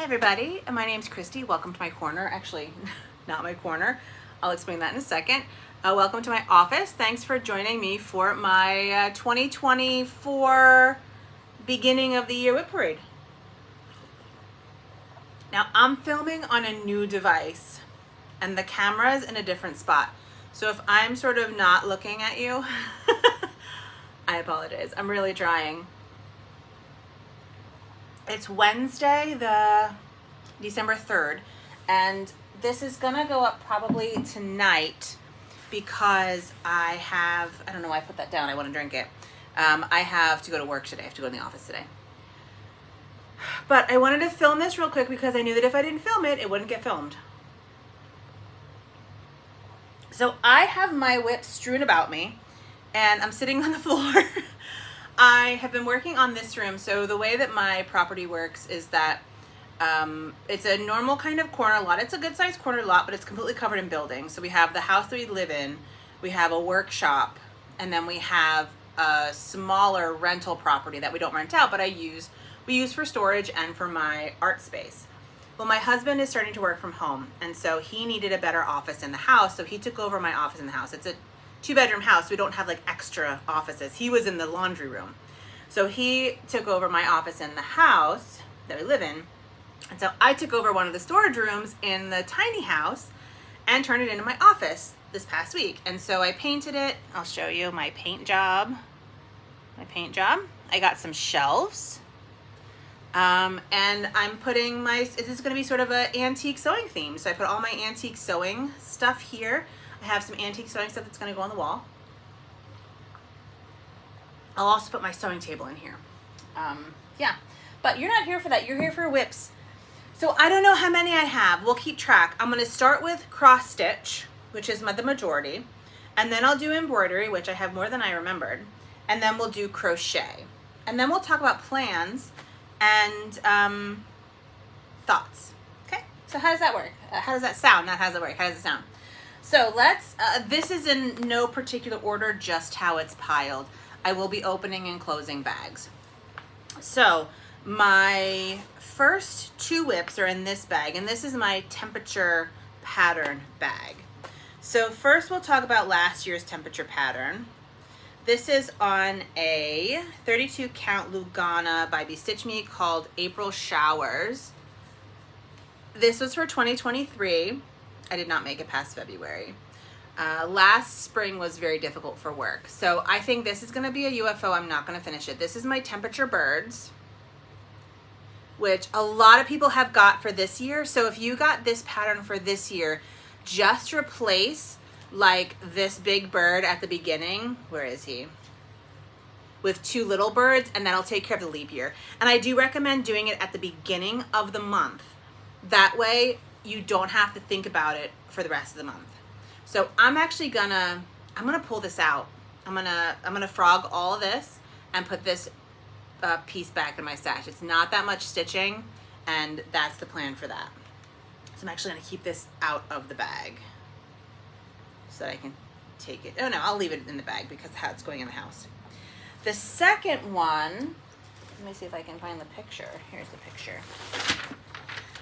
Hey everybody, my name's Christy. Welcome to my corner. Actually, not my corner. I'll explain that in a second. Welcome to my office. Thanks for joining me for my 2024 beginning of the year WIP Parade. Now I'm filming on a new device and the camera's in a different spot. So if I'm sort of not looking at you, I apologize. I'm really trying. It's Wednesday, the December 3rd, and this is gonna go up probably tonight because I don't know why I put that down, I wanna drink it. I have to go to work today, I have to go in the office today. But I wanted to film this real quick because I knew that if I didn't film it, it wouldn't get filmed. So I have my WIP strewn about me, and I'm sitting on the floor. I have been working on this room. So the way that my property works is that it's a normal kind of corner lot. It's a good sized corner lot, but it's completely covered in buildings. So we have the house that we live in, we have a workshop, and then we have a smaller rental property that we don't rent out, but we use for storage and for my art space. Well, my husband is starting to work from home, and so he needed a better office in the house, so he took over my office in the house. It's a 2-bedroom house. We don't have like extra offices. He was in the laundry room. So he took over my office in the house that we live in. And so I took over one of the storage rooms in the tiny house and turned it into my office this past week. And so I painted it. I'll show you my paint job. I got some shelves. And I'm putting this is going to be sort of an antique sewing theme. So I put all my antique sewing stuff here. I have some antique sewing stuff that's going to go on the wall. I'll also put my sewing table in here. Yeah, but you're not here for that. You're here for WIPs. So I don't know how many I have. We'll keep track. I'm going to start with cross stitch, which is the majority. And then I'll do embroidery, which I have more than I remembered. And then we'll do crochet. And then we'll talk about plans and thoughts. Okay, so how does that work? How does that sound? Not how does it work? How does it sound? So let's, this is in no particular order, just how it's piled. I will be opening and closing bags. So my first 2 WIPs are in this bag, and this is my temperature pattern bag. So first we'll talk about last year's temperature pattern. This is on a 32 count Lugana by Bestitch Me called April Showers. This was for 2023. I did not make it past February. Last spring was very difficult for work. So I think this is going to be a UFO. I'm not going to finish it. This is my temperature birds, which a lot of people have got for this year. So if you got this pattern for this year, just replace like this big bird at the beginning. Where is he? With 2 little birds, and that'll take care of the leap year. And I do recommend doing it at the beginning of the month. That way you don't have to think about it for the rest of the month. So I'm actually gonna pull this out. I'm gonna frog all of this and put this piece back in my stash. It's not that much stitching, and that's the plan for that. So I'm actually gonna keep this out of the bag so that I can take it. Oh no, I'll leave it in the bag because that's how it's going in the house. The second one, let me see if I can find the picture. Here's the picture.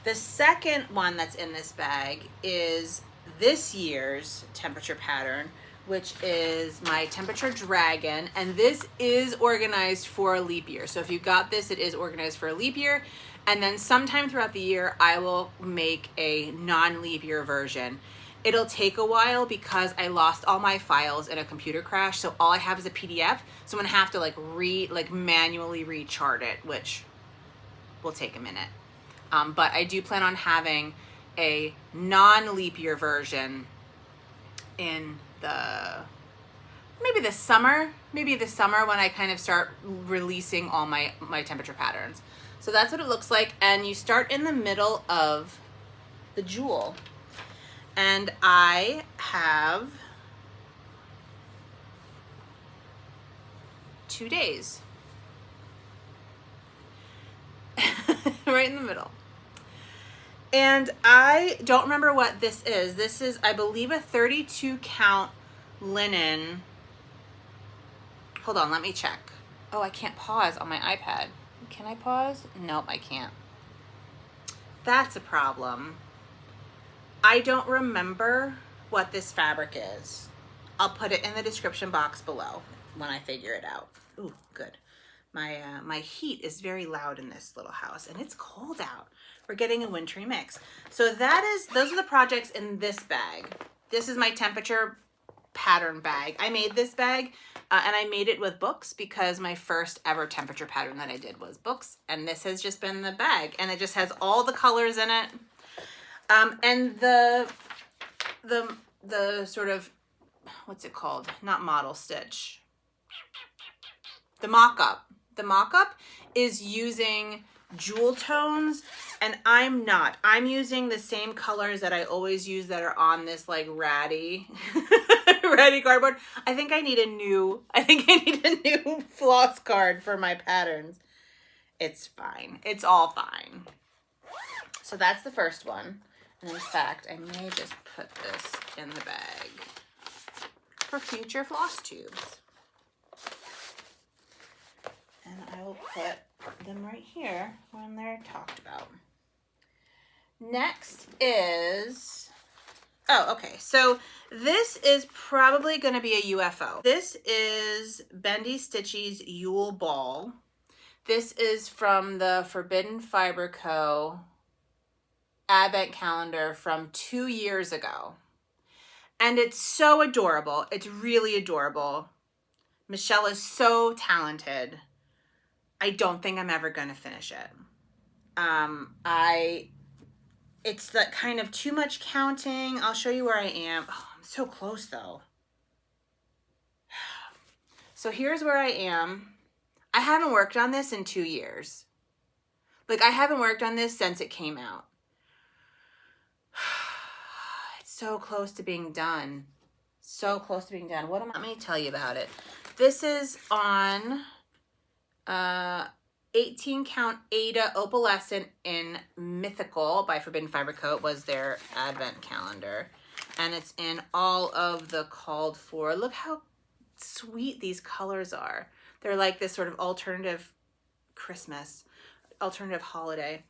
The second one that's in this bag is this year's temperature pattern, which is my temperature dragon, and this is organized for a leap year. So if you got this, it is organized for a leap year, and then sometime throughout the year I will make a non-leap year version. It'll take a while because I lost all my files in a computer crash, so all I have is a PDF, so I'm gonna have to manually rechart it, which will take a minute. But I do plan on having a non-leap year version in maybe this summer when I kind of start releasing all my temperature patterns. So that's what it looks like, and you start in the middle of the jewel. And I have 2 days right in the middle. And I don't remember what this is. This is, I believe, a 32 count linen. Hold on, let me check. Oh, I can't pause on my iPad. Can I pause? Nope, I can't. That's a problem. I don't remember what this fabric is. I'll put it in the description box below when I figure it out. Ooh, good. My heat is very loud in this little house, and it's cold out. We're getting a wintry mix. So those are the projects in this bag. This is my temperature pattern bag. I made this bag and I made it with books because my first ever temperature pattern that I did was books, and this has just been the bag, and it just has all the colors in it. And the sort of, what's it called? Not model stitch. The mock-up. The mock-up is using jewel tones, and I'm not. I'm using the same colors that I always use that are on this like ratty cardboard. I think I need a new floss card for my patterns. It's fine. It's all fine. So that's the first one. And in fact, I may just put this in the bag for future floss tubes. And I will put them right here when they're talked about. Next is, oh, okay. So this is probably going to be a UFO. This is Bendy Stitchy's Yule Ball. This is from the Forbidden Fiber Co. Advent calendar from 2 years ago. And it's so adorable. It's really adorable. Michelle is so talented. I don't think I'm ever going to finish it. It's that kind of too much counting. I'll show you where I am. Oh, I'm so close though. So here's where I am. I haven't worked on this in 2 years. Like, I haven't worked on this since it came out. It's so close to being done. So close to being done. Let me tell you about it. This is on 18 count Aida Opalescent in Mythical by Forbidden Fiber Co. was their advent calendar. And it's in all of the called for. Look how sweet these colors are. They're like this sort of alternative Christmas, alternative holiday.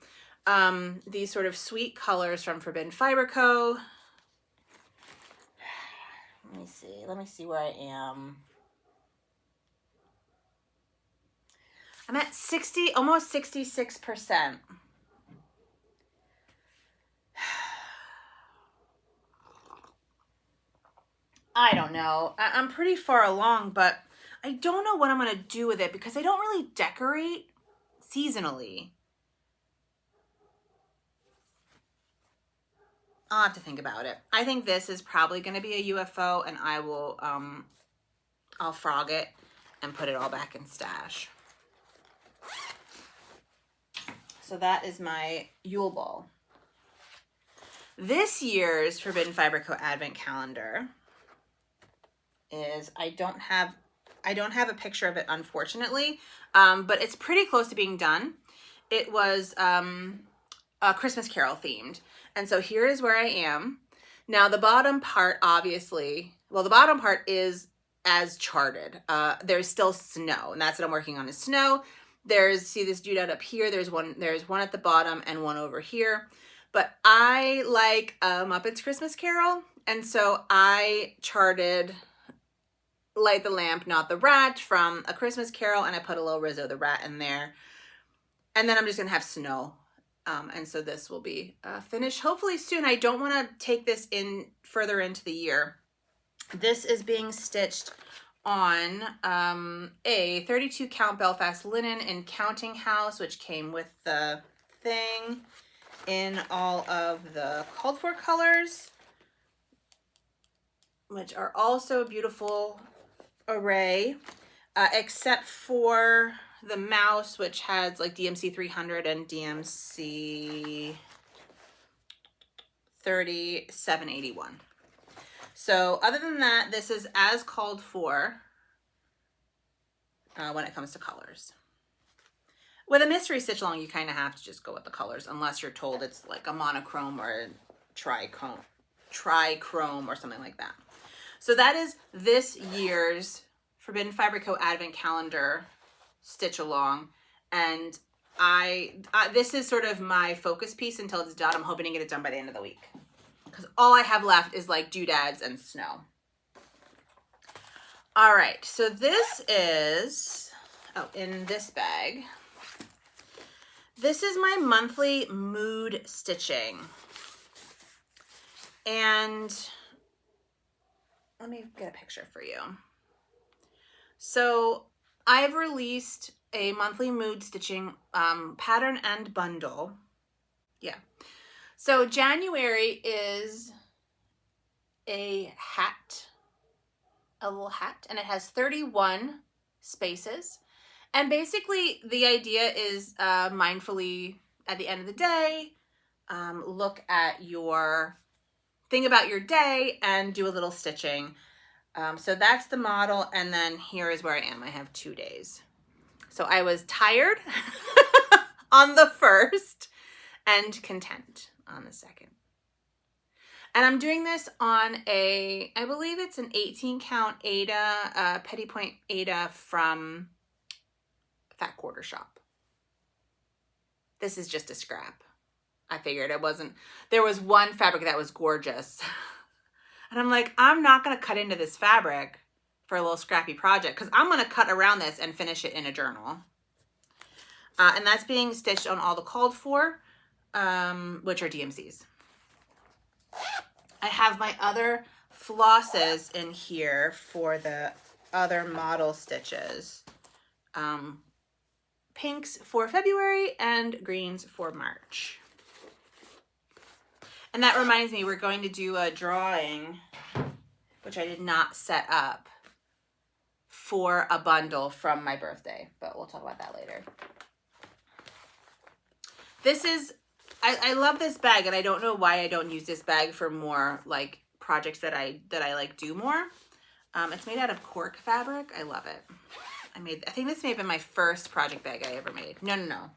These sort of sweet colors from Forbidden Fiber Co. Let me see where I am. I'm at 60, almost 66%. I don't know. I'm pretty far along, but I don't know what I'm going to do with it because I don't really decorate seasonally. I'll have to think about it. I think this is probably going to be a UFO, and I will, I'll frog it and put it all back in stash. So that is my Yule Ball. This year's Forbidden Fiber Co. Advent Calendar is, I don't have a picture of it, unfortunately, but it's pretty close to being done. It was a Christmas Carol themed. And so here is where I am. Now the bottom part, obviously, well, the bottom part is as charted. There's still snow, and that's what I'm working on is snow. See this doodad up here. There's one at the bottom and one over here. But I like Muppets Christmas Carol, and so I charted Light the Lamp, Not the Rat from A Christmas Carol, and I put a little Rizzo the Rat in there. And then I'm just gonna have snow. And so this will be finished hopefully soon. I don't want to take this in further into the year. This is being stitched on a 32 count Belfast linen in Counting House, which came with the thing in all of the called for colors, which are also a beautiful array, except for the mouse, which has like DMC 300 and DMC 3781. So other than that, this is as called for when it comes to colors. With a mystery stitch along, you kind of have to just go with the colors unless you're told it's like a monochrome or a trichrome or something like that. So that is this year's Forbidden Fiber Co. Advent Calendar stitch along, and this is sort of my focus piece until it's done. I'm hoping to get it done by the end of the week, because all I have left is like doodads and snow. All right, so this is, oh, in this bag, this is my monthly mood stitching. And let me get a picture for you. So I've released a monthly mood stitching pattern and bundle. Yeah. So January is a hat, a little hat, and it has 31 spaces. And basically the idea is mindfully at the end of the day, look at your, think about your day and do a little stitching. So that's the model. And then here is where I am. I have 2 days. So I was tired on the 1st and content on the 2nd. And I'm doing this on a, I believe it's an 18 count Aida, Petty Point Aida from Fat Quarter Shop. This is just a scrap. I figured it wasn't, there was one fabric that was gorgeous. And I'm like, I'm not going to cut into this fabric for a little scrappy project, because I'm going to cut around this and finish it in a journal. And that's being stitched on all the called for, which are DMCs. I have my other flosses in here for the other model stitches. Pinks for February and greens for March. And that reminds me, we're going to do a drawing, which I did not set up, for a bundle from my birthday, but we'll talk about that later. This is, I love this bag, and I don't know why I don't use this bag for more like projects that I like do more. It's made out of cork fabric. I love it. I think this may have been my first project bag I ever made. No.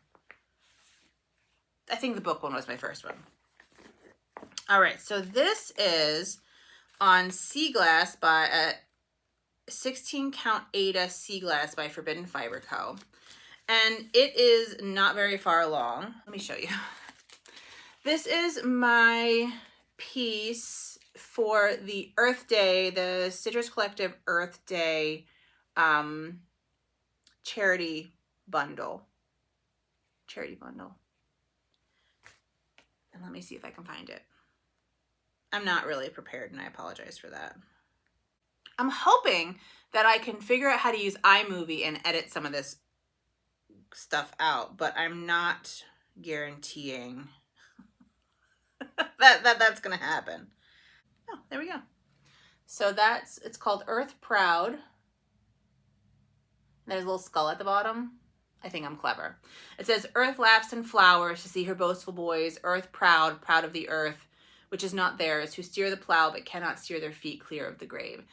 I think the book one was my first one. All right, so this is on Sea Glass by a 16 count Aida Sea Glass by Forbidden Fiber Co. And it is not very far along. Let me show you. This is my piece for the Earth Day, the Stitchers Collective Earth Day charity bundle. And let me see if I can find it. I'm not really prepared, and I apologize for that. I'm hoping that I can figure out how to use iMovie and edit some of this stuff out, but I'm not guaranteeing that's gonna happen. Oh, there we go. So it's called Earth Proud. There's a little skull at the bottom. I think I'm clever. It says, Earth laughs and flowers to see her boastful boys, Earth proud, proud of the earth, which is not theirs, who steer the plow but cannot steer their feet clear of the grave.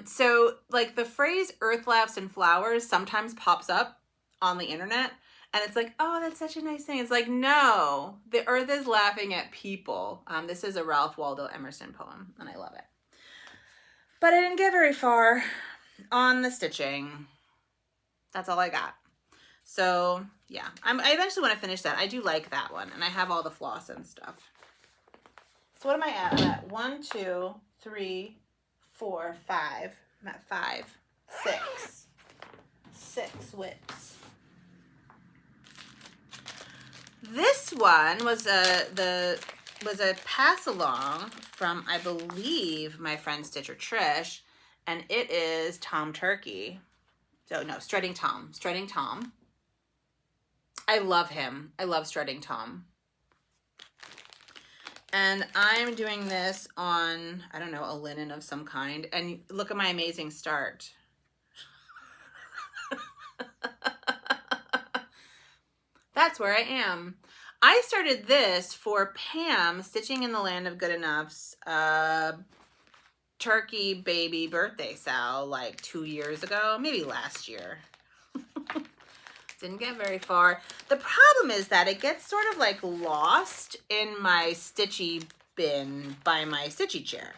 So like the phrase Earth laughs and flowers sometimes pops up on the internet, and it's like, oh, that's such a nice thing. It's like, no, the earth is laughing at people. This is a Ralph Waldo Emerson poem, and I love it. But I didn't get very far on the stitching. That's all I got. So yeah, I eventually want to finish that. I do like that one, and I have all the floss and stuff. So what am I at? I'm at 1, 2, 3, 4, 5. I'm at 5, 6. 6 whips. This one was a pass along from, I believe, my friend Stitcher Trish, and it is Tom Turkey. So no, Strutting Tom. Strutting Tom. I love him. I love Strutting Tom. And I'm doing this on, I don't know, a linen of some kind. And look at my amazing start. That's where I am. I started this for Pam, Stitching in the Land of Good Enough's turkey baby birthday sal like 2 years ago, maybe last year. Didn't get very far. The problem is that it gets sort of like lost in my stitchy bin by my stitchy chair.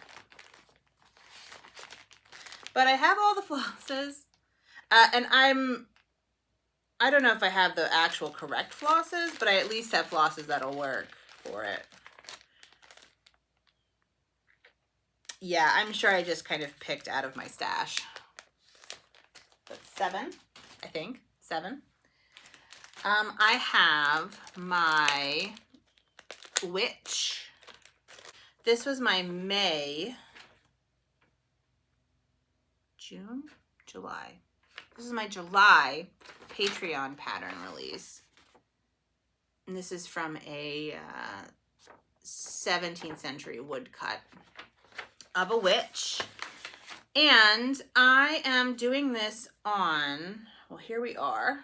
But I have all the flosses, and I'm I don't know if I have the actual correct flosses, but I at least have flosses that'll work for it. Yeah, I'm sure I just kind of picked out of my stash. That's 7, I think. 7. I have my witch. This was my July. This is my July Patreon pattern release. And this is from a 17th century woodcut of a witch. And I am doing this on, well, here we are.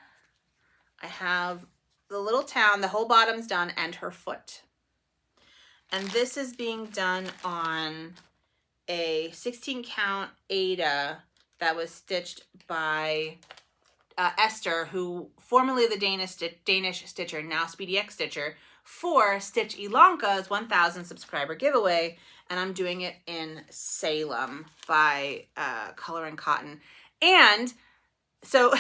I have the little town, the whole bottom's done, and her foot. And this is being done on a 16 count Aida that was stitched by Esther, who formerly the Danish stitcher, now Speedy X stitcher, for Stitch Ilanka's 1,000 subscriber giveaway. And I'm doing it in Salem by Color and Cotton. And so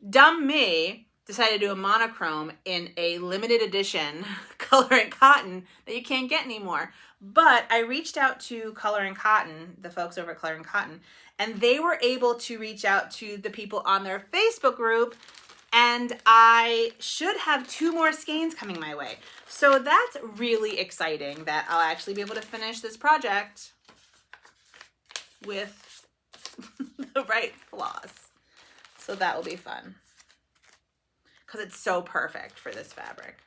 dumb me decided to do a monochrome in a limited edition Color and Cotton that you can't get anymore. But I reached out to Color and Cotton, the folks over at Color and Cotton, and they were able to reach out to the people on their Facebook group, and I should have 2 more skeins coming my way. So that's really exciting that I'll actually be able to finish this project with the right floss. So that will be fun, because it's so perfect for this fabric.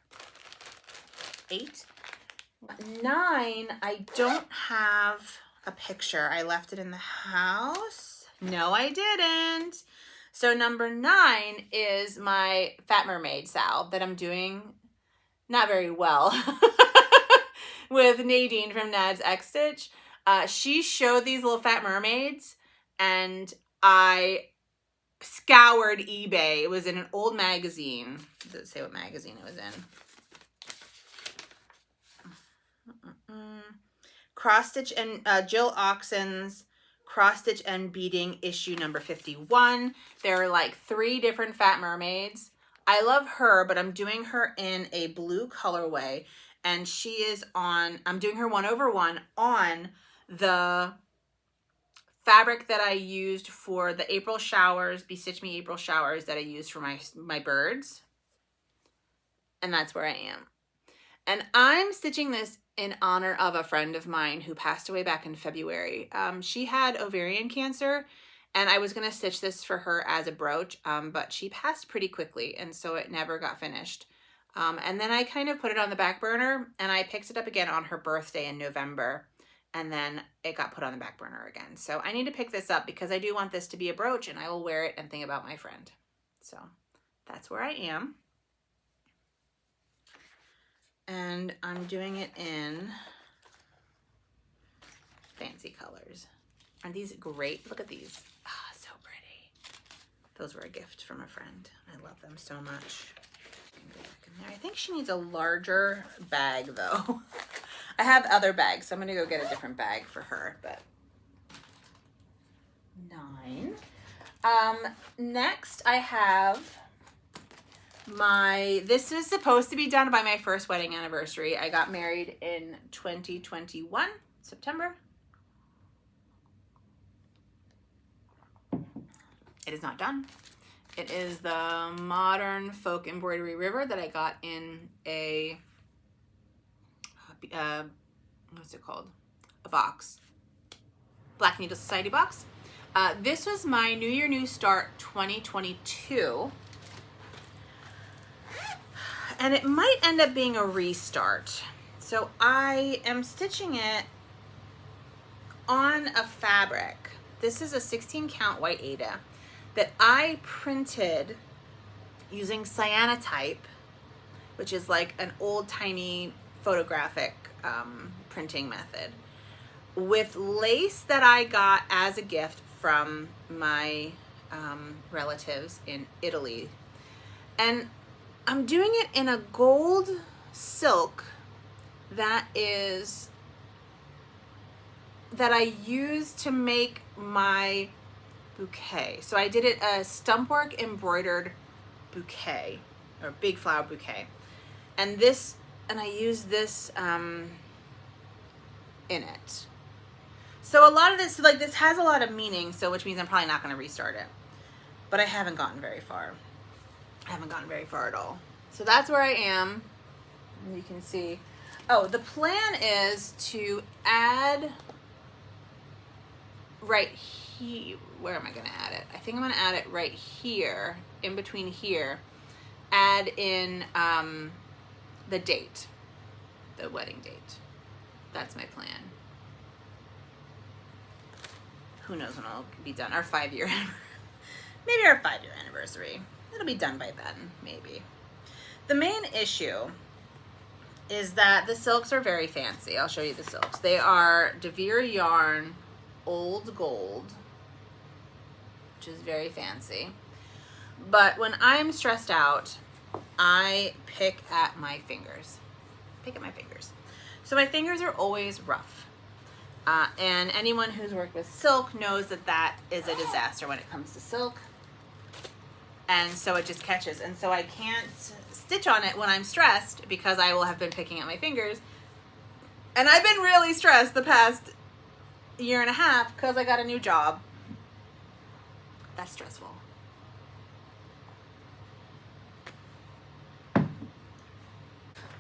8. 9, I don't have a picture. I left it in the house. No, I didn't. So number 9 is my Fat Mermaid salve that I'm doing not very well with Nadine from Nad's X Stitch. She showed these little Fat Mermaids, and I scoured eBay. It was in an old magazine. Does it say what magazine it was in? Cross Stitch and Jill Oxen's Cross Stitch and Beading issue number 51. There are like 3 different Fat Mermaids. I love her, but I'm doing her in a blue colorway, and she is on, I'm doing her 1/1 on the fabric that I used for the April showers, Bestitch Me April showers that I used for my birds. And that's where I am. And I'm stitching this in honor of a friend of mine who passed away back in February. She had ovarian cancer, and I was going to stitch this for her as a brooch, but she passed pretty quickly, and so it never got finished. And then I kind of put it on the back burner, and I picked it up again on her birthday in November, and then it got put on the back burner again. So I need to pick this up because I do want this to be a brooch, and I will wear it and think about my friend. So that's where I am. And I'm doing it in fancy colors. Aren't these great? Look at these. Ah, so pretty. Those were a gift from a friend. I love them so much. Go back in there. I think she needs a larger bag though. I have other bags, so I'm gonna go get a different bag for her, but 9. Next I have this is supposed to be done by my first wedding anniversary. I got married in 2021, September. It is not done. It is the modern folk embroidery river that I got in a, what's it called? A box. Black Needle Society box. This was my New Year, New Start 2022. And it might end up being a restart. So I am stitching it on a fabric. This is a 16 count white Aida that I printed using Cyanotype, which is like an old-timey photographic printing method, with lace that I got as a gift from my relatives in Italy. And I'm doing it in a gold silk that I used to make my bouquet. So I did it a stump work embroidered bouquet, or big flower bouquet. And this, and I use this in it. So a lot of this, like this has a lot of meaning, so which means I'm probably not going to restart it. But I haven't gotten very far. I haven't gotten very far at all. So that's where I am. You can see. Oh, the plan is to add right here. Where am I going to add it? I think I'm going to add it right here, in between here. Add in the date, the wedding date. That's my plan. Who knows when it'll be done? Our 5-year anniversary. Maybe our 5-year anniversary. It'll be done by then, maybe. The main issue is that the silks are very fancy. I'll show you the silks. They are DeVere Yarn Old Gold, which is very fancy. But when I'm stressed out, I pick at my fingers. So my fingers are always rough. And anyone who's worked with silk knows that that is a disaster when it comes to silk. And so it just catches. And so I can't stitch on it when I'm stressed because I will have been picking at my fingers. And I've been really stressed the past 1.5 years because I got a new job. That's stressful.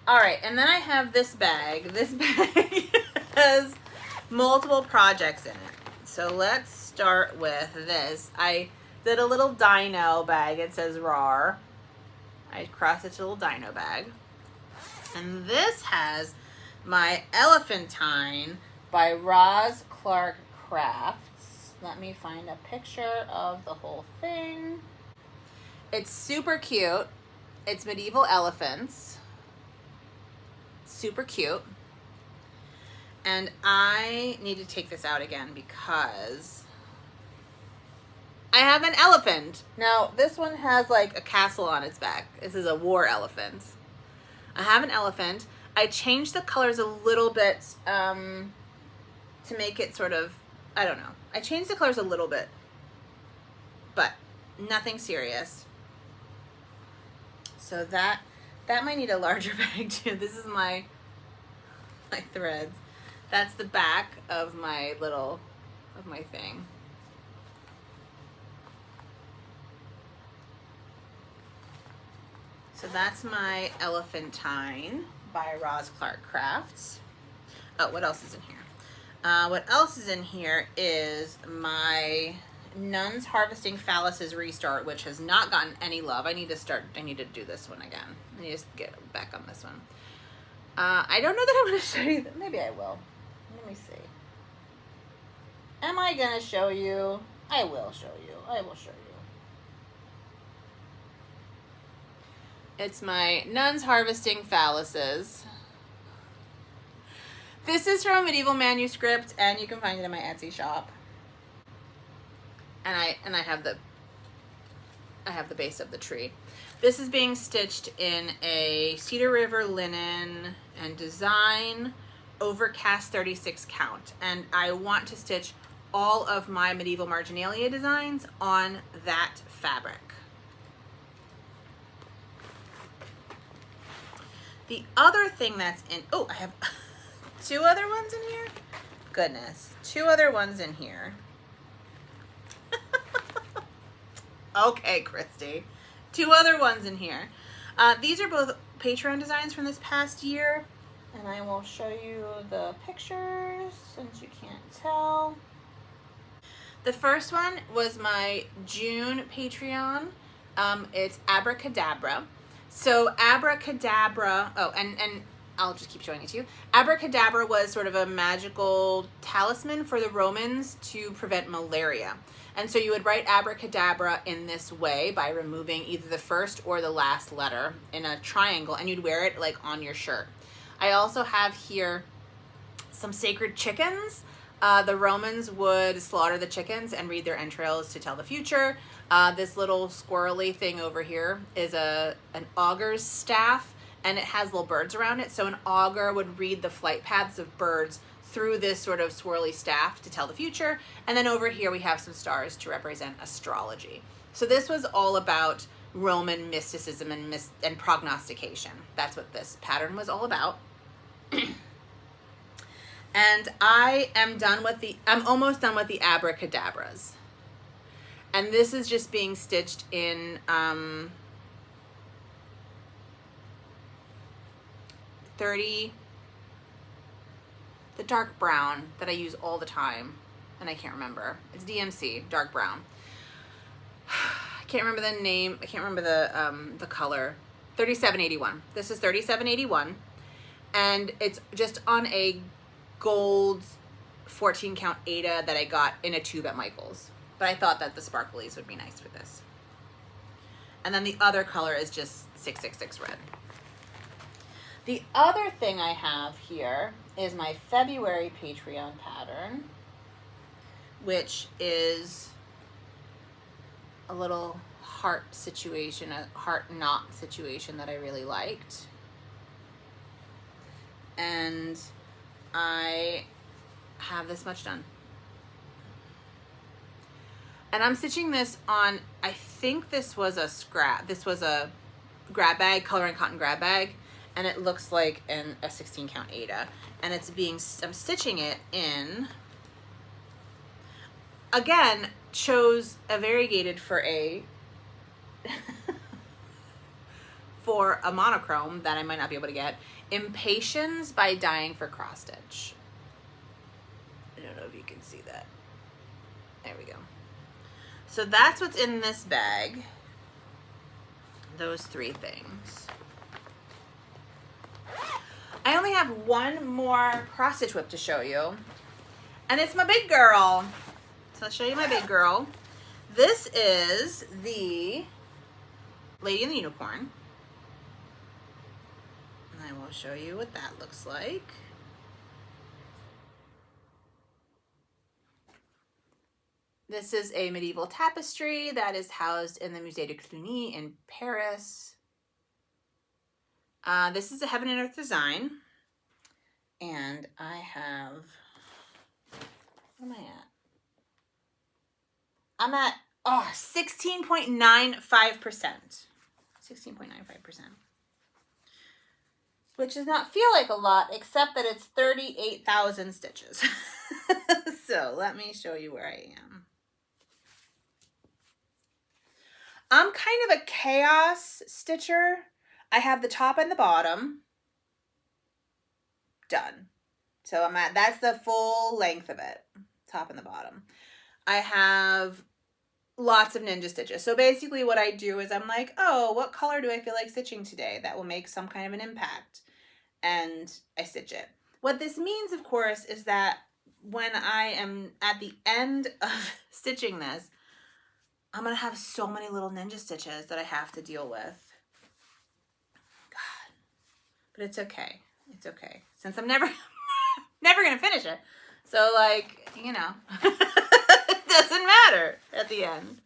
All right, and then I have this bag. This bag has multiple projects in it. So let's start with this. I did a little dino bag. It says RAR. I crossed it to a little dino bag. And this has my Elephantine by Roz Clark Crafts. Let me find a picture of the whole thing. It's super cute. It's medieval elephants. Super cute. And I need to take this out again because I have an elephant. Now, this one has like a castle on its back. This is a war elephant. I have an elephant. I changed the colors a little bit to make it sort of, I don't know. I changed the colors a little bit, but nothing serious. So that might need a larger bag too. This is my threads. That's the back of my thing. So that's my Elephantine by Roz Clark Crafts. Oh, what else is in here? What else is in here is my Nuns Harvesting Phalluses Restart, which has not gotten any love. I need to do this one again. I need to get back on this one. I don't know that I'm going to show you that. Maybe I will. Let me see. Am I going to show you? I will show you. I will show you. It's my Nuns Harvesting Phalluses. This is from a medieval manuscript, and you can find it in my Etsy shop. And I have the base of the tree. This is being stitched in a Cedar River linen and design overcast 36 count. And I want to stitch all of my medieval marginalia designs on that fabric. The other thing that's in, oh, I have 2 other ones in here. Goodness, 2 other ones in here. Okay, Christy. 2 other ones in here. These are both Patreon designs from this past year, and I will show you the pictures since you can't tell. The first one was my June Patreon. It's Abracadabra. So Abracadabra, oh, and I'll just keep showing it to you. Abracadabra was sort of a magical talisman for the Romans to prevent malaria. And so you would write abracadabra in this way by removing either the first or the last letter in a triangle, and you'd wear it like on your shirt. I also have here some sacred chickens. The Romans would slaughter the chickens and read their entrails to tell the future. This little squirrely thing over here is an auger's staff, and it has little birds around it. So an augur would read the flight paths of birds through this sort of swirly staff to tell the future. And then over here we have some stars to represent astrology. So this was all about Roman mysticism and prognostication. That's what this pattern was all about. And I'm almost done with the abracadabras. And this is just being stitched in 30, the dark brown that I use all the time, and I can't remember. It's DMC, dark brown. I can't remember the name. I can't remember the color. 3781. This is 3781, and it's just on a gold 14 count Aida that I got in a tube at Michael's. But I thought that the sparklies would be nice for this. And then the other color is just 666 red. The other thing I have here is my February Patreon pattern, which is a little heart situation, a heart knot situation that I really liked. And I have this much done. And I'm stitching this on, I think this was a grab bag, coloring cotton grab bag, and it looks like a 16 count Aida. And I'm stitching it in, again, chose a variegated for a for a monochrome that I might not be able to get. Impatiens by Dying for Cross Stitch. I don't know if you can see that. There we go. So that's what's in this bag. Those three things. I only have one more cross stitch whip to show you, and it's my big girl. So I'll show you my big girl. This is the Lady and the Unicorn. And I will show you what that looks like. This is a medieval tapestry that is housed in the Musée de Cluny in Paris. This is a Heaven and Earth design. And I have, where am I at? I'm at 16.95%. 16.95%. Which does not feel like a lot, except that it's 38,000 stitches. So let me show you where I am. I'm kind of a chaos stitcher. I have the top and the bottom done. So that's the full length of it, top and the bottom. I have lots of ninja stitches. So basically what I do is I'm like, oh, what color do I feel like stitching today that will make some kind of an impact? And I stitch it. What this means, of course, is that when I am at the end of stitching this, I'm going to have so many little ninja stitches that I have to deal with. God. But it's okay. It's okay. Since I'm never going to finish it. So, like, you know, it doesn't matter at the end.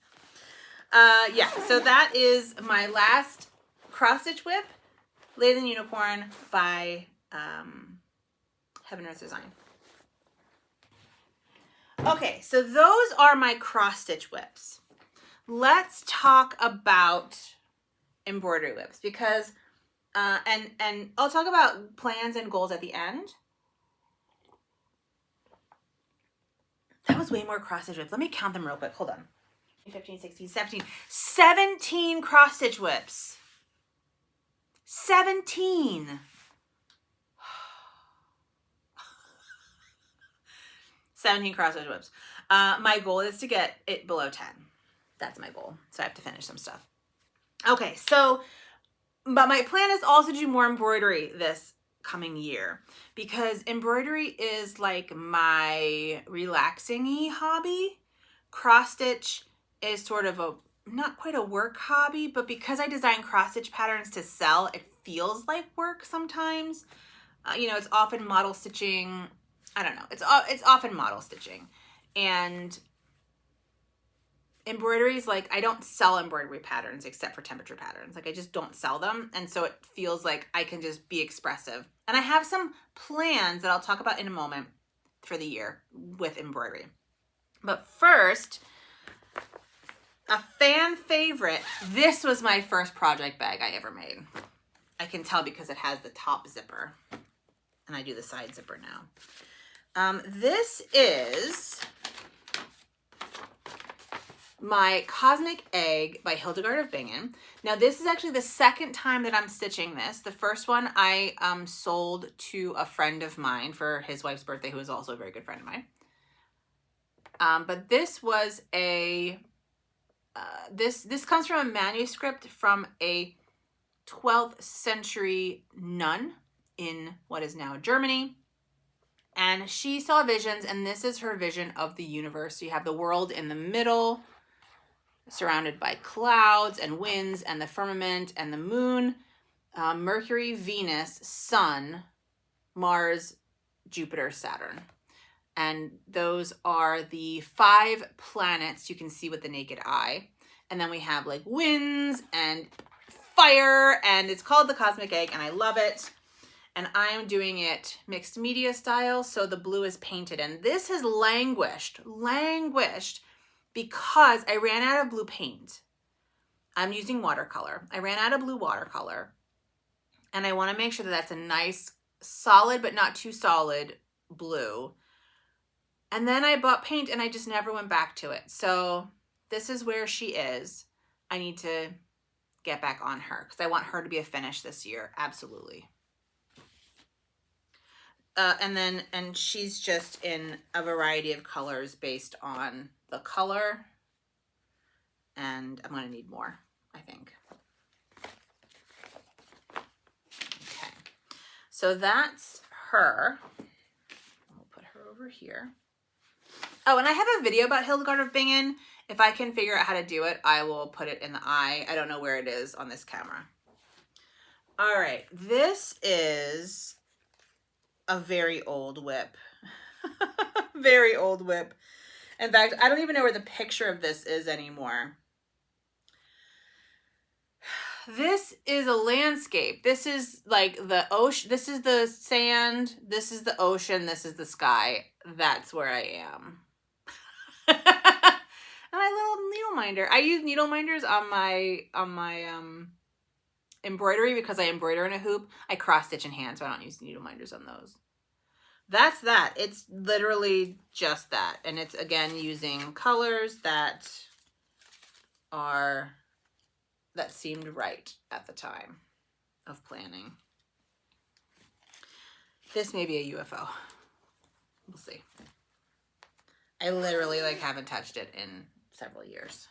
Yeah, so that is my last cross-stitch whip, Lady and the Unicorn by Heaven and Earth Design. Okay, so those are my cross-stitch whips. Let's talk about embroidery whips because, and I'll talk about plans and goals at the end. That was way more cross-stitch whips. Let me count them real quick. Hold on. 15, 16, 17. 17 cross-stitch whips. 17. 17 cross-stitch whips. My goal is to get it below 10. That's my goal. So I have to finish some stuff. Okay, so, but my plan is also to do more embroidery this coming year because embroidery is like my relaxing-y hobby. Cross-stitch is sort of a, not quite a work hobby, but because I design cross-stitch patterns to sell, it feels like work sometimes. You know, it's often model stitching. I don't know. It's often model stitching. And embroidery is like, I don't sell embroidery patterns except for temperature patterns. Like I just don't sell them. And so it feels like I can just be expressive. And I have some plans that I'll talk about in a moment for the year with embroidery. But first, A fan favorite. This was my first project bag I ever made. I can tell because it has the top zipper. And I do the side zipper now. This is my Cosmic Egg by Hildegard of Bingen. Now this is actually the second time that I'm stitching this. The first one I sold to a friend of mine for his wife's birthday, who is also a very good friend of mine. But this was a, this comes from a manuscript from a 12th century nun in what is now Germany. And she saw visions, and this is her vision of the universe. So you have the world in the middle, surrounded by clouds and winds and the firmament and the moon, Mercury, Venus, Sun, Mars, Jupiter, Saturn. And those are the 5 planets you can see with the naked eye. And then we have like winds and fire, and it's called the Cosmic Egg, and I love it. And I'm doing it mixed media style, so the blue is painted. And this has languished because I ran out of blue paint. I'm using watercolor. I ran out of blue watercolor. And I want to make sure that that's a nice, solid, but not too solid blue. And then I bought paint and I just never went back to it. So this is where she is. I need to get back on her because I want her to be a finish this year. Absolutely. And she's just in a variety of colors based on the color. And I'm going to need more, I think. Okay. So that's her. We'll put her over here. Oh, and I have a video about Hildegard of Bingen. If I can figure out how to do it, I will put it in the eye. I don't know where it is on this camera. All right. This is a very old WIP. Very old WIP. In fact, I don't even know where the picture of this is anymore. This is a landscape. This is like the ocean. This is the sand. This is the ocean. This is the sky. That's where I am. And my little needle minder. I use needle minders on my embroidery because I embroider in a hoop. I cross stitch in hand, so I don't use needle minders on those. That's that. It's literally just that. And it's, again, using colors that seemed right at the time of planning. This may be a UFO. We'll see. I literally haven't touched it in several years.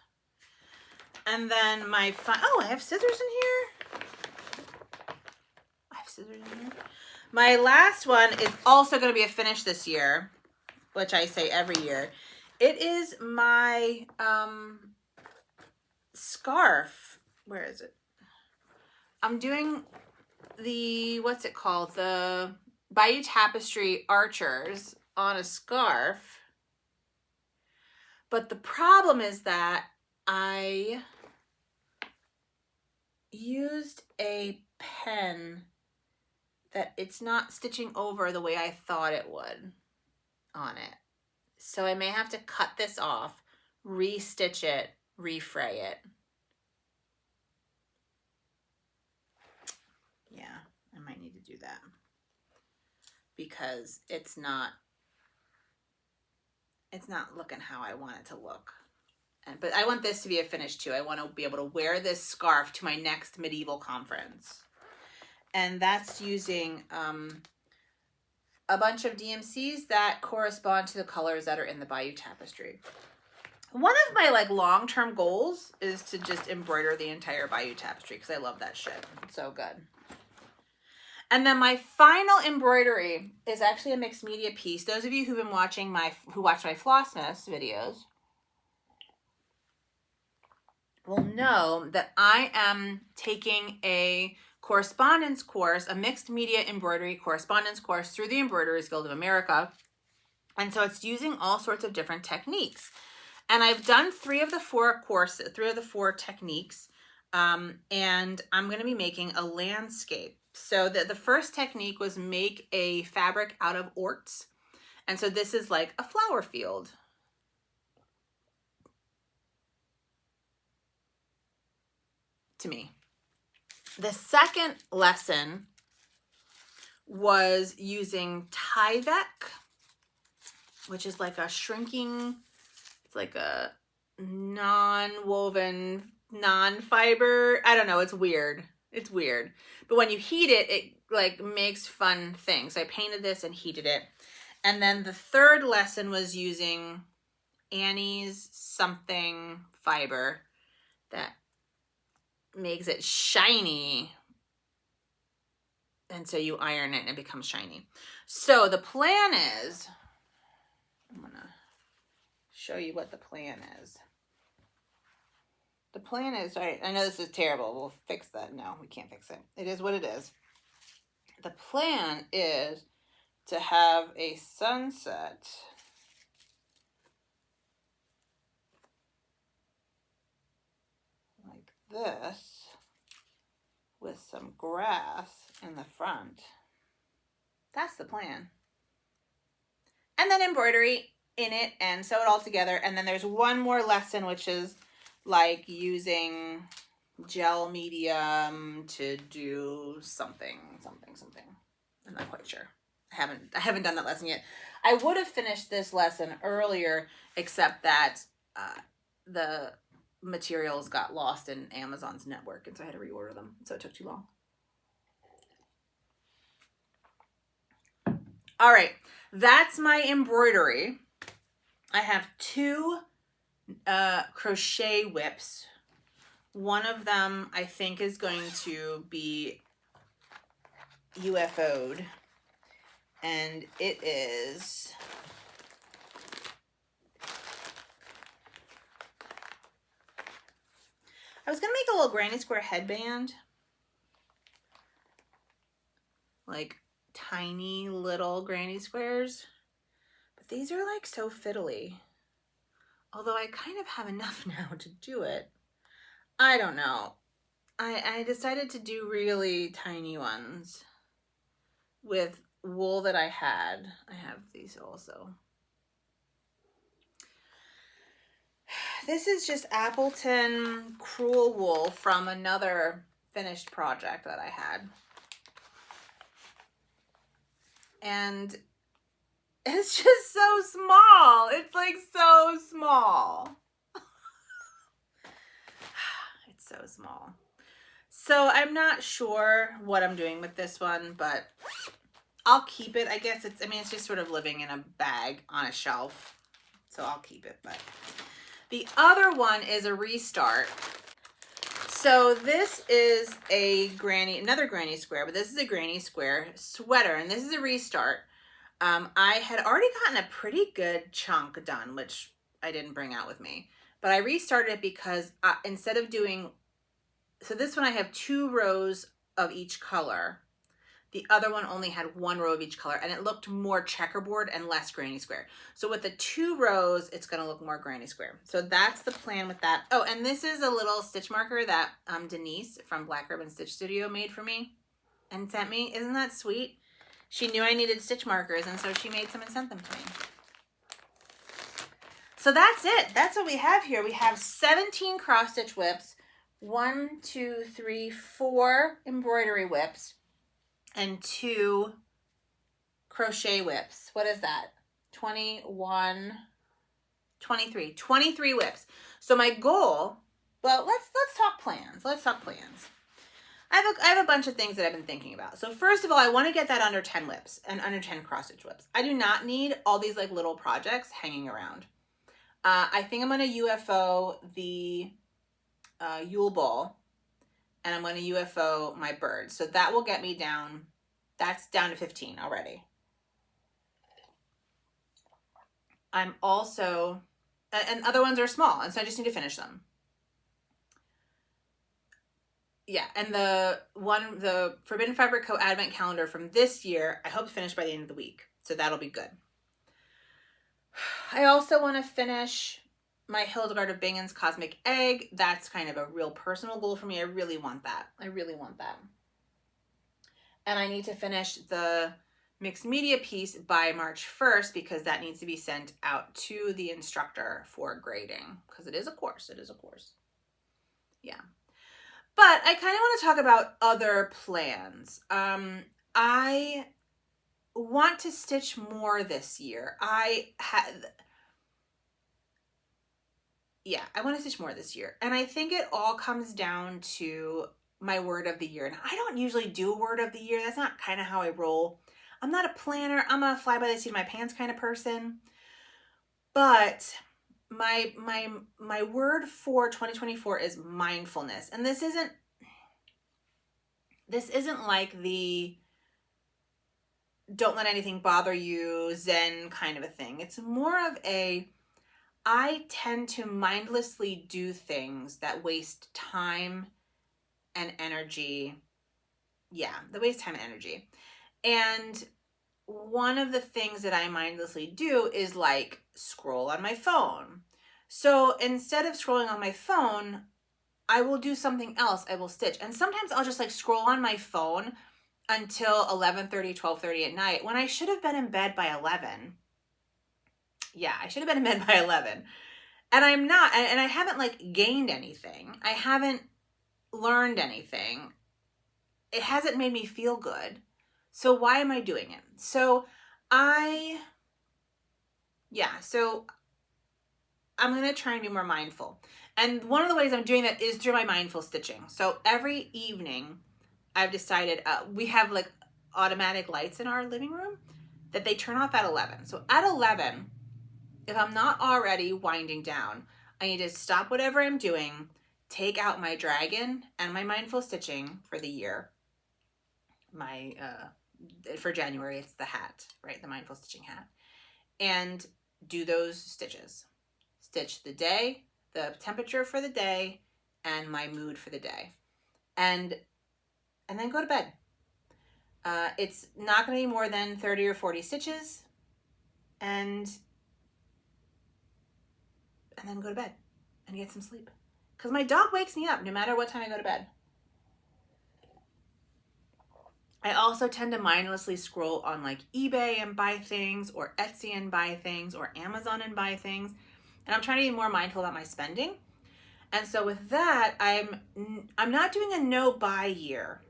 And then my I have scissors in here. I have scissors in here. My last one is also going to be a finish this year, which I say every year. It is my scarf. Where is it? I'm doing the, what's it called? The Bayou Tapestry Archers on a scarf. But the problem is that I used a pen that it's not stitching over the way I thought it would on it. So I may have to cut this off, re-stitch it, refray it. Yeah, I might need to do that because it's not looking how I want it to look. But I want this to be a finish too. I want to be able to wear this scarf to my next medieval conference. And that's using a bunch of DMCs that correspond to the colors that are in the Bayou Tapestry. One of my long-term goals is to just embroider the entire Bayou Tapestry because I love that shit. It's so good. And then my final embroidery is actually a mixed media piece. Those of you who've been watching who watch my Flossmas videos will know that I am taking a correspondence course, a mixed media embroidery correspondence course through the Embroiderers Guild of America. And so it's using all sorts of different techniques. And I've done 3 of the 4 techniques. And I'm going to be making a landscape. So the first technique was make a fabric out of orts. And so this is like a flower field. to me. The second lesson was using Tyvek, which is like a shrinking, it's like a non-woven, non-fiber. I don't know, it's weird. It's weird. But when you heat it, it like makes fun things. I painted this and heated it. And then the third lesson was using Annie's something fiber that makes it shiny. And so you iron it and it becomes shiny. So the plan is, I'm gonna show you what the plan is. The plan is, all right, I know this is terrible. We'll fix that. No, we can't fix it. It is what it is. The plan is to have a sunset like this with some grass in the front. That's the plan. And then embroidery in it and sew it all together. And then there's one more lesson, which is like using gel medium to do something. I'm not quite sure. I haven't done that lesson yet. I would have finished this lesson earlier, except that the materials got lost in Amazon's network, and so I had to reorder them. So it took too long. All right, that's my embroidery. I have 2 crochet whips. One of them I think is going to be UFO'd, and it is I was gonna make a little granny square headband, like tiny little granny squares, but these are like so fiddly. Although I kind of have enough now to do it. I don't know. I decided to do really tiny ones with wool that I had. I have these also. This is just Appleton crewel wool from another finished project that I had. And it's just so small. It's like so small. It's so small. So I'm not sure what I'm doing with this one, but I'll keep it. I guess it's just sort of living in a bag on a shelf. So I'll keep it. But the other one is a restart. So this is another granny square, but this is a granny square sweater, and this is a restart. I had already gotten a pretty good chunk done, which I didn't bring out with me, but I restarted it because instead of doing, so this one I have 2 rows of each color. The other one only had 1 row of each color, and it looked more checkerboard and less granny square. So with the 2 rows, it's gonna look more granny square. So that's the plan with that. Oh, and this is a little stitch marker that Denise from Black Ribbon Stitch Studio made for me and sent me. Isn't that sweet? She knew I needed stitch markers, and so she made some and sent them to me. So that's it. That's what we have here. We have 17 cross stitch whips, 1, 2, 3, 4 embroidery whips, and 2 crochet whips. What is that? 21, 23. 23 whips. So my goal, well, let's talk plans. Let's talk plans. I have a bunch of things that I've been thinking about. So first of all, I want to get that under 10 whips and under 10 cross stitch whips. I do not need all these like little projects hanging around. I think I'm going to UFO the Yule Ball, and I'm going to UFO my bird. So that will get me down. That's down to 15 already. I'm also, and other ones are small, and so I just need to finish them. Yeah, and the Forbidden Fabric Co. Advent Calendar from this year, I hope to finish by the end of the week. So that'll be good. I also want to finish my Hildegard of Bingen's Cosmic Egg. That's kind of a real personal goal for me. I really want that. I really want that. And I need to finish the mixed media piece by March 1st because that needs to be sent out to the instructor for grading because it is a course. It is a course. Yeah. But I kind of want to talk about other plans. I want to stitch more this year. I want to stitch more this year. And I think it all comes down to my word of the year. And I don't usually do a word of the year. That's not kind of how I roll. I'm not a planner. I'm a fly by the seat of my pants kind of person. But my word for 2024 is mindfulness. And this isn't like the don't let anything bother you Zen kind of a thing. It's more of I tend to mindlessly do things that waste time and energy. Yeah, that waste time and energy. And one of the things that I mindlessly do is like scroll on my phone. So instead of scrolling on my phone, I will do something else. I will stitch. And sometimes I'll just like scroll on my phone until 11:30, 12:30 at night when I should have been in bed by 11. Yeah, I should have been in bed by 11. And I'm not, and I haven't like gained anything. I haven't learned anything. It hasn't made me feel good. So why am I doing it? So I'm going to try and be more mindful. And one of the ways I'm doing that is through my mindful stitching. So every evening I've decided, we have like automatic lights in our living room that they turn off at 11. So at 11, if I'm not already winding down, I need to stop whatever I'm doing, take out my dragon and my mindful stitching for the year. For January, it's the hat, right? The mindful stitching hat. And do those stitches. Stitch the day, the temperature for the day, and my mood for the day. And then go to bed. It's not going to be more than 30 or 40 stitches. And then go to bed and get some sleep. Because my dog wakes me up no matter what time I go to bed. I also tend to mindlessly scroll on like eBay and buy things, or Etsy and buy things, or Amazon and buy things. And I'm trying to be more mindful about my spending. And so with that, I'm not doing a no buy year.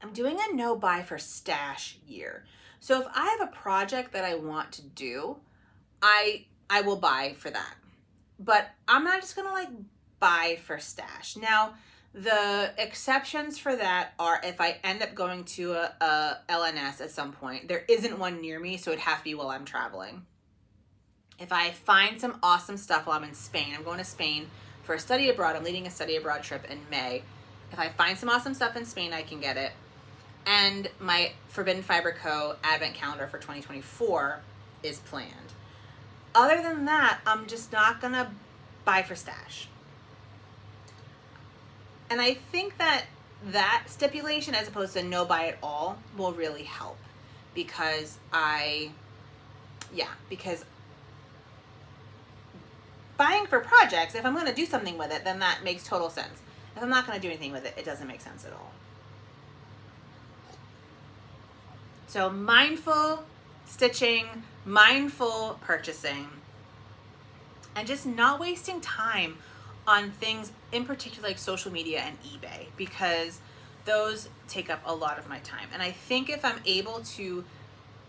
I'm doing a no buy for stash year. So if I have a project that I want to do, I will buy for that. But I'm not just gonna like buy for stash. Now, the exceptions for that are if I end up going to a LNS at some point. There isn't one near me, so it'd have to be while I'm traveling. If I find some awesome stuff while I'm in Spain, I'm going to Spain for a study abroad. I'm leading a study abroad trip in May. If I find some awesome stuff in Spain, I can get it. And my Forbidden Fiber Co. Advent calendar for 2024 is planned. Other than that, I'm just not going to buy for stash. And I think that stipulation, as opposed to no buy at all, will really help. Because buying for projects, if I'm going to do something with it, then that makes total sense. If I'm not going to do anything with it, it doesn't make sense at all. So mindful stitching, mindful purchasing, and just not wasting time on things, in particular like social media and eBay, because those take up a lot of my time. And I think if I'm able to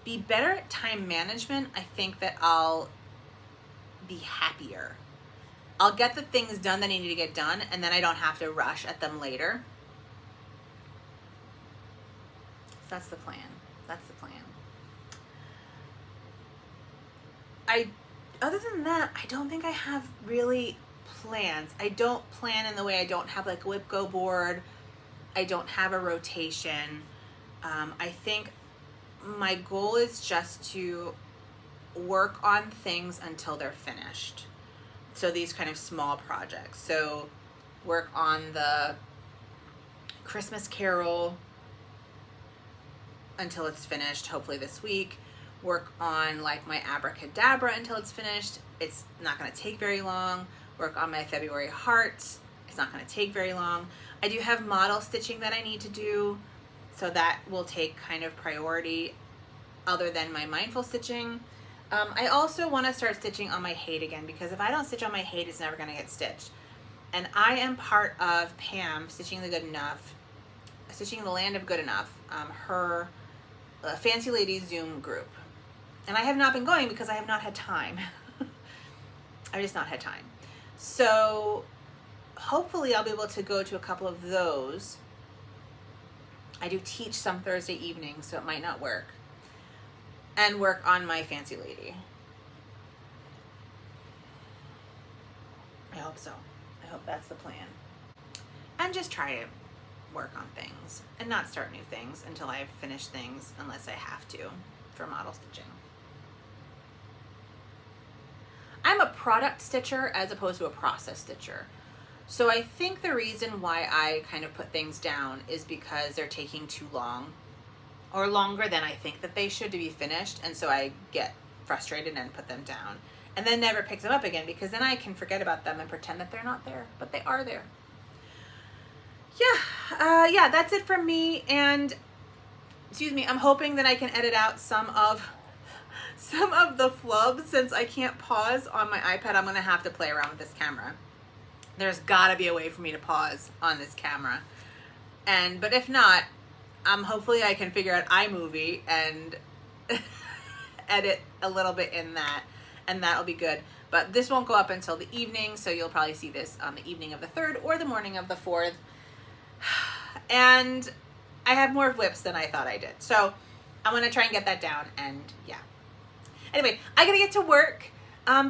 be better at time management, I think that I'll be happier. I'll get the things done that I need to get done, and then I don't have to rush at them later. So that's the plan. Other than that, I don't think I have really plans. I don't plan in the way I don't have like a WIP Go board. I don't have a rotation. I think my goal is just to work on things until they're finished. So these kind of small projects. So work on the Christmas Carol until it's finished, hopefully this week. Work on like my abracadabra until it's finished. It's not going to take very long. Work on my February hearts. It's not going to take very long. I do have model stitching that I need to do, so that will take kind of priority other than my mindful stitching. I also want to start stitching on my HAED again, because if I don't stitch on my HAED, it's never going to get stitched. And I am part of Pam, Stitching the Land of Good Enough, her Fancy Ladies Zoom group. And I have not been going because I have not had time. I've just not had time. So hopefully I'll be able to go to a couple of those. I do teach some Thursday evenings, so it might not work. And work on my Fancy Lady. I hope so. I hope that's the plan. And just try to work on things and not start new things until I've finished things, unless I have to for model stitching. I'm a product stitcher as opposed to a process stitcher. So I think the reason why I kind of put things down is because they're taking too long, or longer than I think that they should to be finished. And so I get frustrated and put them down, and then never pick them up again, because then I can forget about them and pretend that they're not there, but they are there. Yeah, that's it from me. And excuse me, I'm hoping that I can edit out some of the flubs. Since I can't pause on my iPad, I'm gonna have to play around with this camera. There's gotta be a way for me to pause on this camera. But if not, hopefully I can figure out iMovie and edit a little bit in that, and that'll be good. But this won't go up until the evening, so you'll probably see this on the evening of the 3rd or the morning of the 4th. And I have more WIPs than I thought I did. So I'm gonna try and get that down, and yeah. Anyway, I gotta get to work.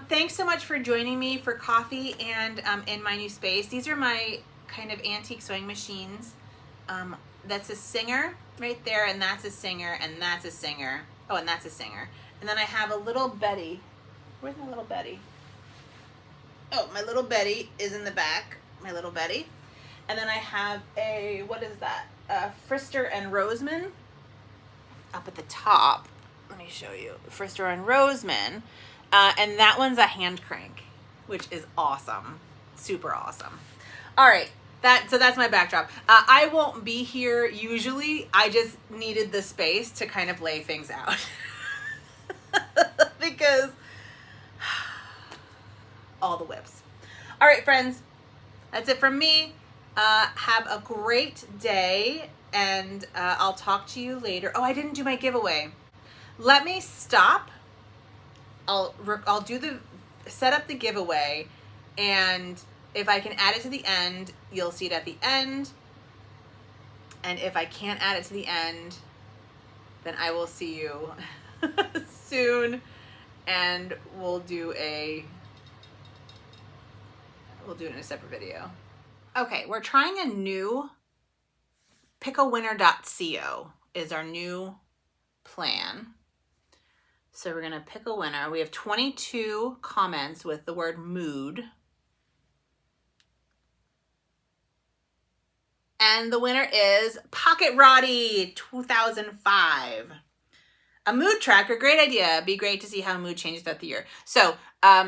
Thanks so much for joining me for coffee and in my new space. These are my kind of antique sewing machines. That's a Singer right there, and that's a Singer, and that's a Singer. Oh, and that's a Singer. And then I have a little Betty. Where's my little Betty? Oh, my little Betty is in the back. My little Betty. And then I have a, what is that? Frister and Roseman up at the top. Let me show you. Frister and Roseman. And that one's a hand crank, which is awesome. Super awesome. All right. So that's my backdrop. I won't be here usually. I just needed the space to kind of lay things out. Because all the WIPs. All right, friends. That's it from me. Have a great day, and I'll talk to you later. Oh, I didn't do my giveaway. Let me stop. I'll set up the giveaway, and if I can add it to the end, you'll see it at the end. And if I can't add it to the end, then I will see you soon, and we'll do it in a separate video. Okay, we're trying a new pickawinner.co is our new plan. So we're gonna pick a winner. We have 22 comments with the word mood. And the winner is Pocket Roddy 2005. A mood tracker, great idea. Be great to see how mood changes throughout the year. So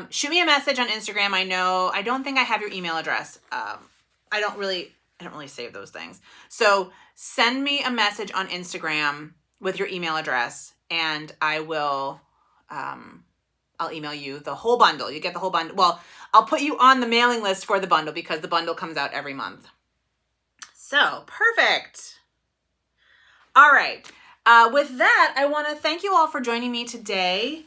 shoot me a message on Instagram. I don't think I have your email address. I don't really save those things. So send me a message on Instagram with your email address, and I will, I'll email you the whole bundle. You get the whole bundle. Well, I'll put you on the mailing list for the bundle because the bundle comes out every month. So perfect. All right. With that, I want to thank you all for joining me today.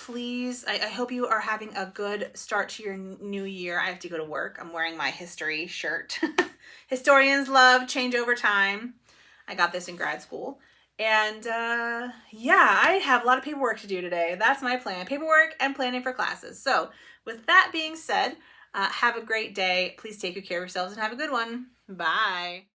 Please, I hope you are having a good start to your new year. I have to go to work. I'm wearing my history shirt. Historians love change over time. I got this in grad school. And yeah, I have a lot of paperwork to do today. That's my plan. Paperwork and planning for classes. So with that being said, have a great day. Please take good care of yourselves and have a good one. Bye.